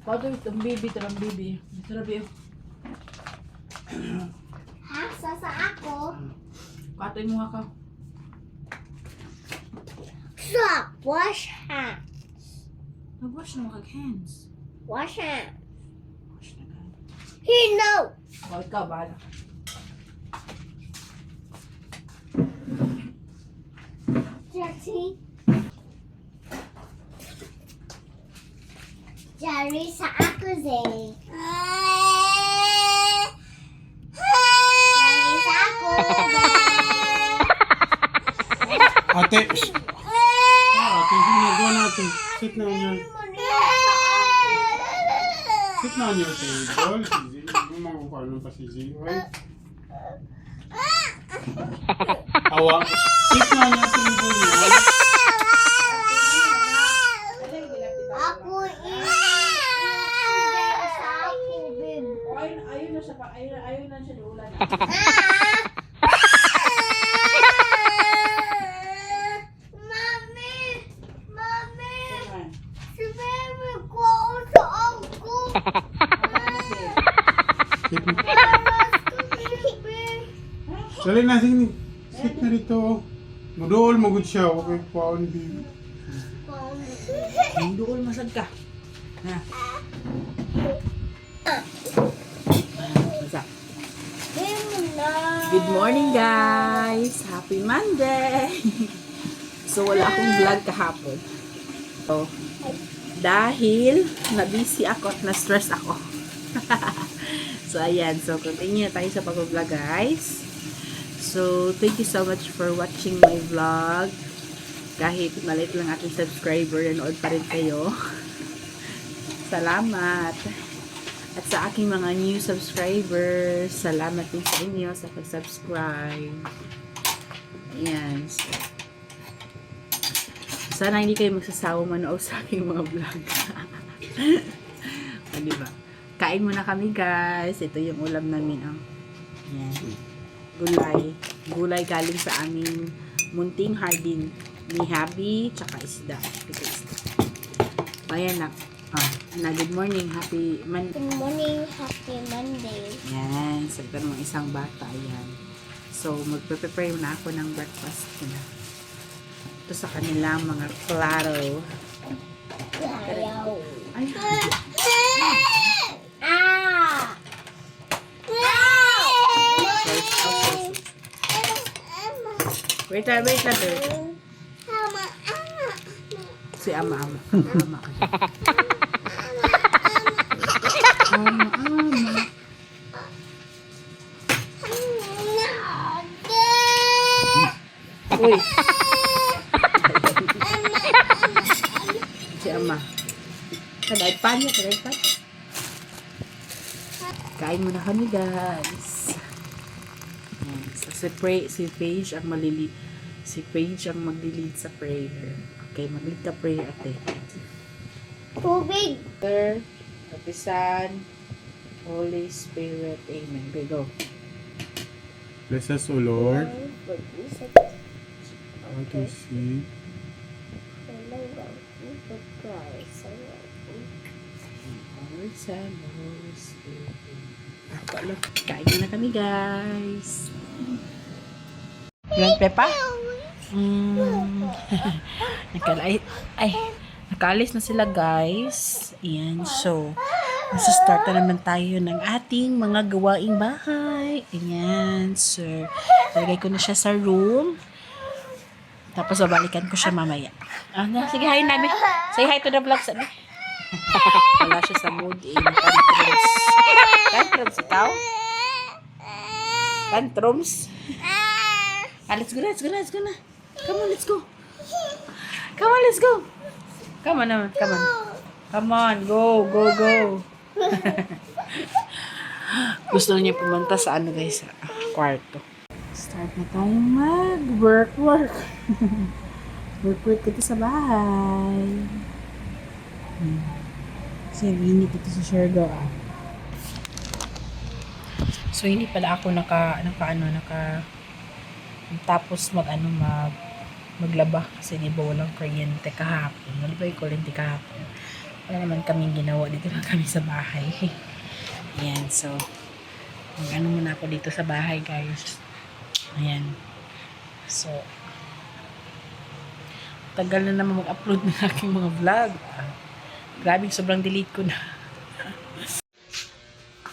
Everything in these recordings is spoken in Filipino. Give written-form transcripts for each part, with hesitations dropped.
Itong bibi. Ito na bibi. Ha? Sasa ako? Patoy mo nga ka. Stop! Wash hands. Nag-wash na mga hands. Wash hands. Wash na ka. Here, no! O, ikaw, bahala. Dirty. Jerry sa ako, Zay. Jerry sa ako, Ate, ate, ginagawa natin. Sit na niya. Sit na niya sa table. Si Z. Yung mga paano pa si Z. Right? Awa. Sit na niya sa table niya. Ako sa ako, babe. O, ayun na siya pa. Ayun na siya ulan. Mami, si baby ko sa ako. Sit na. Sali na, sige. Sit na dito. Mudool, magod siya. Okay, paon, baby. Hindi ko masag ka. Ha? Masag. Good morning, guys! Happy Monday! So, wala akong vlog kahapon. So, dahil na-busy ako at na-stress ako. So, ayan. So, continue tayo sa pag-vlog, guys. So, thank you so much for watching my vlog. Kahit maliit lang aking subscriber, nanood pa rin kayo. Salamat! At sa aking mga new subscribers, salamat din sa inyo sa pag-subscribe. Ayan. So, sana hindi kayo magsasawa manood sa aking mga vlog. O, diba? Kain muna kami, guys. Ito yung ulam namin. Oh. Ayan. Gulay. Gulay galing sa aming munting hardin ni Habi, tsaka isda. Ito isda. Ayan na. Good morning. Happy Monday. Good morning, happy Monday. Yan. So, ito naman isang bata. Ayan. So, magpe-prepare na ako ng breakfast nila. Ito sa kanilang mga klaro. Ayaw. Ay, Ah! wait lang. Mama, Si Ama. Ama. Uy. Si Ama. Kadaipan niya, kadaipan. Kain muna kami, guys. Ayan. So, si Paige ang maglilid sa prayer. Okay, maglilid ka prayer, ate. tubig. Father, of the Son, Holy Spirit. Amen. Okay, go. Bless us, O Lord. How to see. Lord, Son, Holy Spirit. Kain na kami, guys. Yan, Pepa? Nakaalis na sila, guys. Ayan, so, start na naman tayo ng ating mga gawaing bahay. Ayan, sir. Lagay ko na siya sa room. Tapos, babalikan ko siya mamaya. Sige, hi, Nabi. Say hi to the vlog, sabi. Wala siya sa mood, Tantrums. Tantrums, ikaw? Tantrums? Let's go na. Come on, let's go. Come on. Come on, go. Gusto niya pumunta sa guys, sa kwarto. Start na tayong mag-work. Work ito sa bahay. Kasi init ito sa Siargao. So, hindi pala ako tapos maglaba kasi di ba walang kuryente kahapon. Wala ba yung kuryente kahapon? Wala naman kaming ginawa. Dito lang kami sa bahay. Ayan, so, mag-ano muna ako dito sa bahay, guys. Ayan. So, tagal na naman mag-upload ng aking mga vlog. Grabe, sobrang delete ko na.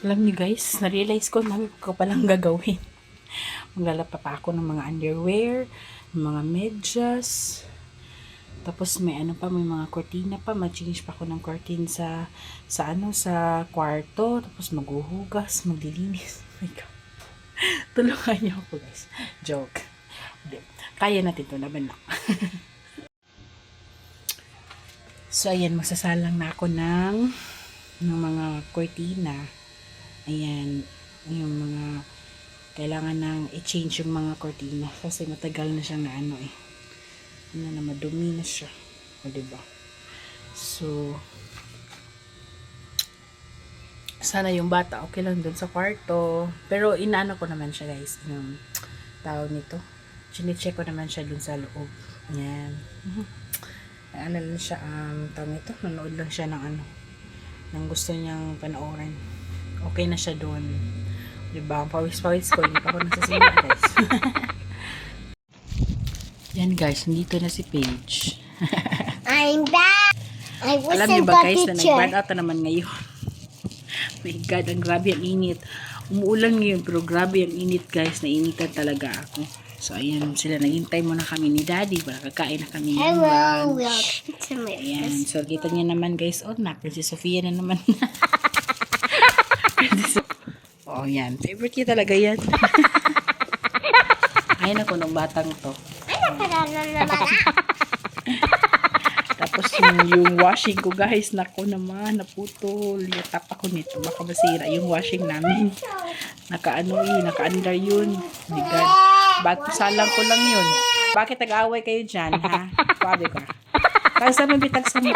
Alam niyo guys, na-realize ko, marami ko palang gagawin. Maglalapa pa ako ng mga underwear, ng mga medyas. Tapos may ano pa, may mga cortina pa. Mag-change pa ako ng curtain sa kwarto. Tapos maghuhugas, maglilinis. Oh my God. Tulungan niyo ako guys. Joke. Kaya natin ito, laban lang. So ayan, magsasalang na ako ng mga cortina. Ayan, yung mga kailangan nang i-change yung mga cortina kasi matagal na siyang naano na madumi na siya. O diba? So sana yung bata okay lang dun sa kwarto. Pero inaano ko naman siya guys. Yung tawag nito. Chine-check ko naman siya dun sa loob. Ayan. Ano lang siya, tawag nito. Nanood lang siya ng ng gusto niyang panoorin. Okay na siya dun. Diba? Ang pawis-pawis ko. Hindi pa ako nasasimula guys. Yan guys, nandito na si Paige. I'm back. I was Alam niyo ba guys na nag-burn out na naman ngayon. My God, ang grabe ang init. Umuulan ngayon pero grabe ang init guys. Nainitan talaga ako. So ayan, sila naghintay muna kami ni Daddy para kakain na kami ng Hello, lunch. welcome to my Ayan, so kita niya naman guys. Oh, si Sofia na naman. Oh, yan. Favorite niya talaga yan. Ayun ako nung batang to. Tapos yung washing ko guys, nako naman, naputol. Yatap ako nito, baka masira yung washing namin. Naka-under yun. Oh my God. Salang ko lang yun. Bakit nag-away kayo dyan, ha? Sabi ka. Tagsan mo, bitagsan mo.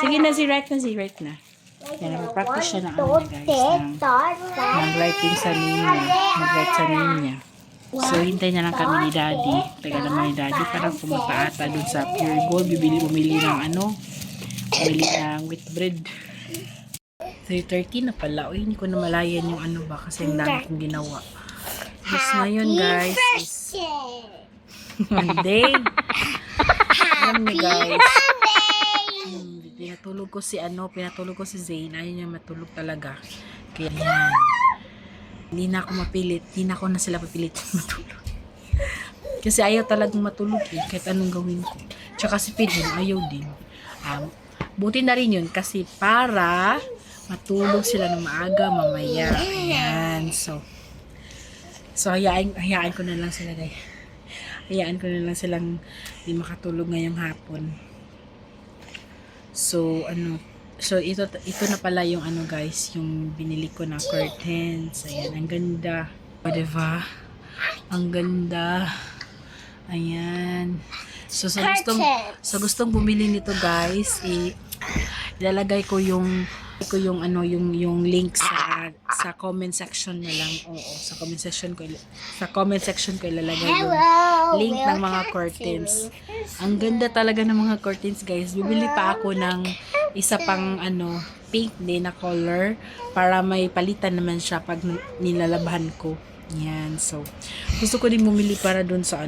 Sige na, si right na. Yan, mag-practice siya ng guys. Mag-lighting sa linya. Mag-light sa linya. So, hintay na lang kami ni Daddy. Taga naman ni Daddy. Parang pumunta ata dun sa Pure Gold. Bumili ng bumili ng wheat bread. 3:30 na pala. Uy, hindi ko na malayan yung ba. Kasi ang dami kong ginawa. Tapos ngayon, guys, is Monday. Alam niyo, guys. Pinatulog ko si Zane. Ayaw niya matulog talaga. Kaya yan. Hindi na ako mapilit. Hindi na ako na sila papilit matulog. Kasi ayaw talagang matulog kahit anong gawin ko. Tsaka si Pigeon, ayaw din. Buti na rin yun kasi para matulog sila ng maaga mamaya. Ayan. So hayaan ko na lang sila guys. Hayaan ko na lang silang di makatulog ngayong hapon. So ito na pala yung guys, yung binili ko na curtains. Ayan, ang ganda. O, diba? Ang ganda. Ayan. So sa gustong bumili nito guys, ilalagay ko yung link sa comment section na lang. Oo, sa comment section ko ilalagay yung link ng mga curtains. Ang ganda talaga ng mga curtains guys. Bibili pa ako ng isa pang pink din na color para may palitan naman siya pag nilalabahan ko. Yan. So gusto ko din bumili para dun sa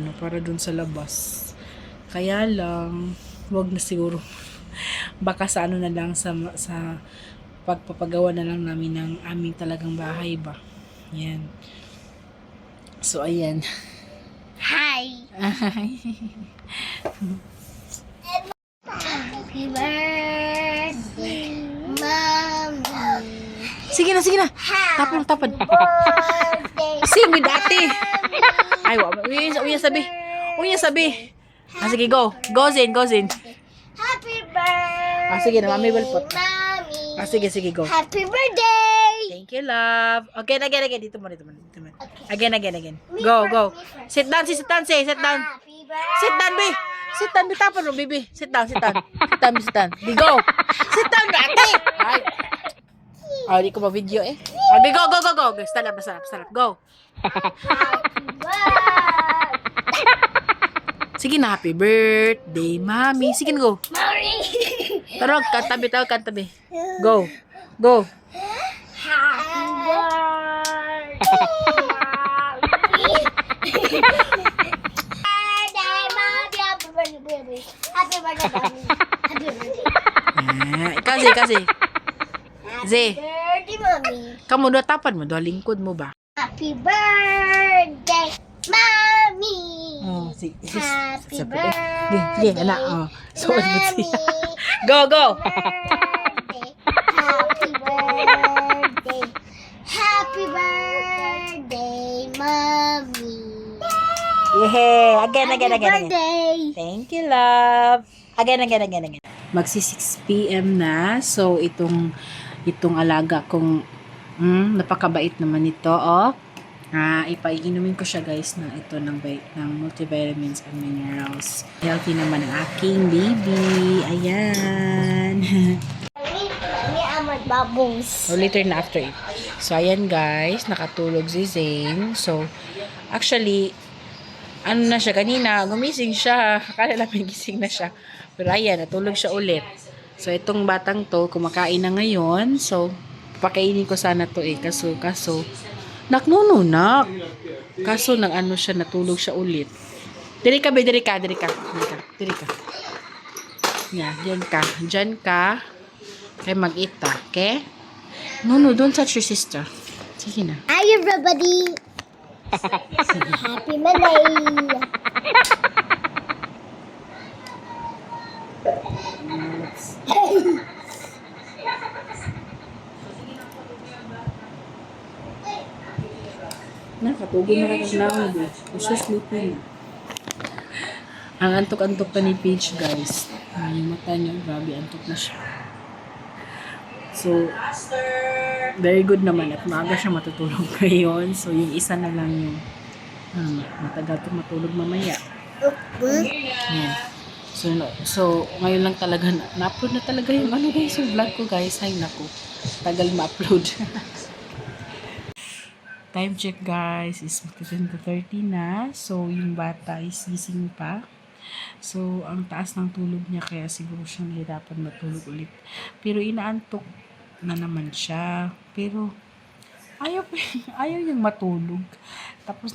labas. Kaya lang wag na siguro. Baka sa na lang sa pagpapagawa na lang namin ng aming talagang bahay ba. Yan. So ayan. Hi. Happy birthday, Mommy. Sige na. Tapon. Birthday. Sing with ate. Ay, uya sabi. Sige, go. Go, Zin. Happy birthday. Sige na, Mami will put. Mommy. Sige, go. Happy birthday. Thank you, love. Okay, again. Dito mo. Okay. Again. Go. Sit down. Happy birthday. Sit down, baby. Sit down, tapon mo, baby. Sit down. Sit down. Di go. Sit down, ate. Ay. Di ko ma-video eh. Di go. Stand up. Go. Happy birthday. Sige na, happy birthday, Mommy. Sige na, go. Mommy. Pero kantabi tao, kantabi. Go. Go. Happy birthday. Happy birthday, mommy. Happy birthday. Ikaw, Zay, kasi. Zay, Birthday, mommy. kamu doon tapan mo, doon lingkod mo ba? Happy birthday, mommy. Oh, si. Happy Sige, birthday, anak. Oh. So, mommy. go, go. Happy birthday. Happy birthday, mommy. Yeah, again. Happy birthday. Thank you, love. Again. Magsi 6 p.m. na. So, itong alaga kong napakabait naman ito, oh. Ipaiinumin ko siya, guys, ng multivitamins and minerals. Healthy naman ang aking baby. Ayan. Mommy, amad babos. So, later na after it. So, ayan, guys. Nakatulog si Zane. So, actually, ano na siya, kanina, gumising siya. Akala namin gising na siya. Pero ayan, natulog siya ulit. So, itong batang to, kumakain na ngayon. So, pakainin ko sana to Kaso, naknununak. Kaso, siya, natulog siya ulit. Diri ka. Yeah, dyan ka. Kaya mag-eat ta, okay? No, don't touch your sister. Sige na. Hi, everybody. Happy Monday. Nakatugon na rin na ako, eh. Gusto sleeping. Ang antok-antok pa ni Paige, guys. Yung mata niya, grabe, antok na siya. So, very good naman at maaga siya matutulog ngayon. So, yung isa na lang yung matagal to matulog mamaya. Yan. So, ngayon lang talaga, na-upload na talaga yung guys, yung vlog ko, guys. Ay, naku. Tagal ma-upload. Time check, guys, is 10:30 na. So, yung bata is gising pa. So, ang taas ng tulog niya, kaya siguro siyang nahirapan matulog ulit. Pero inaantok na naman siya. Pero, ayaw niyang matulog. Tapos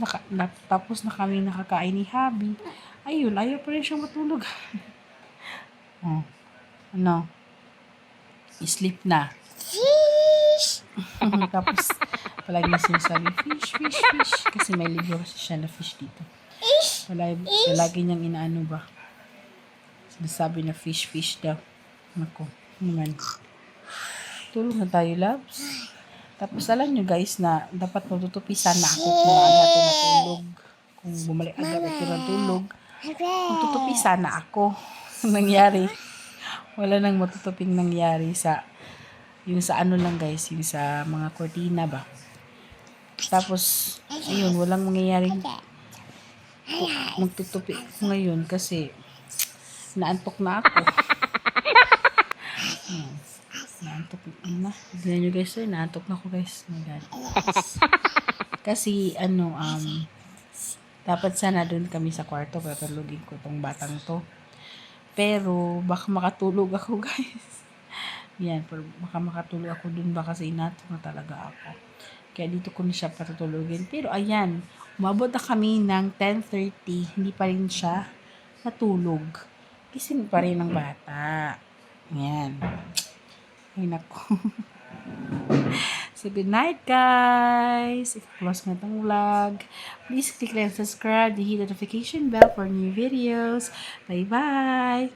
na kami nakakain ni Habi. Ayun, ayaw pa rin siyang matulog. Sleep na. Tapos, palagi na sinasabi, fish. Kasi may libro kasi siya na fish dito. Palagi niyang inaano ba. Sinasabi na fish daw. Nako, naman. Tulog na tayo, loves. Tapos, alam nyo guys na dapat matutupisan na ako kung maaga ako natulog. Kung bumalik agad ako natulog, matutupisan na ako. Nangyari. Wala nang matutuping nangyari yung sa ano lang guys, yung sa mga cortina ba. Tapos, ayun, walang mangyayaring magtutupi ko ngayon kasi naantok na ako. Naantok na. Tignan nyo guys, naantok na ako guys. Oh my God. Kasi, dapat sana doon kami sa kwarto, patulogin ko tong batang to. Pero, baka makatulog ako guys. Yan, pero baka makatulog ako dun ba kasi inatok na talaga ako. Kaya dito ko na siya patutulogin. Pero ayan, umabot na kami ng 10:30. Hindi pa rin siya natulog. Gising pa rin ng bata. Yan. Ay nako. So good night guys. If close na itong vlog, please click like and subscribe. Hit the notification bell for new videos. Bye bye.